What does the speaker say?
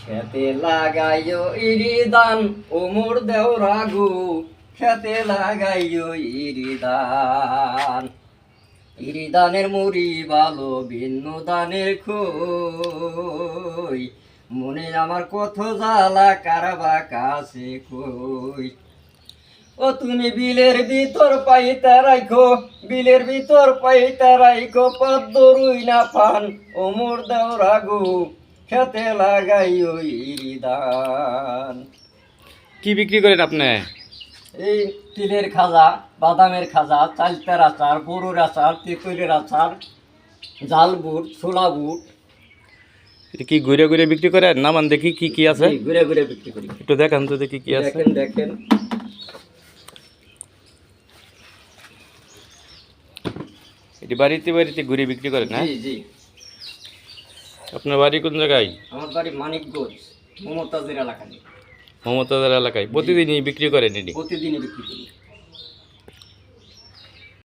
খেতে লাগাইও ইরি দান ওমর দেও রাগু খেতে লাগাইও ইরি দান। ইরি দানের মুড়ি ভালো ভিন্ন দানের খই মনে আমার কত জ্বালা কারবা কাছে কই। ও তুমি বিলের ভিতর পাইতে রাখো বিলের ভিতর পাইতে রাখো পদ্ম রুই না পান ওমর দেও রাগু খেতে লাগাইও ইরি দান। কি বিক্রি করেন আপনি? এই তিলের খাজা, বাদামের খাজা, চালতার আচার, গরুর আচার, তেঁতুলের আচার, জাল বুট, ছোলা বুট। এটা কি ঘুরে ঘুরে বিক্রি করেন? নামান দেখি কি কি আছে। ঘুরে ঘুরে বিক্রি করি। একটু দেখান তো দেখি কি আছে। দেখেন দেখেন এটি বাড়িতে বাড়িতে ঘুরে বিক্রি করেন? হ্যাঁ, জি জি। আপনার বাড়ি কোন জায়গায়? আমার বাড়ি মানিকগঞ্জ, মমতাজের এলাকায়। মমতাজের এলাকায়। প্রতিদিনই বিক্রি করেন এটি? প্রতিদিনই বিক্রি করি।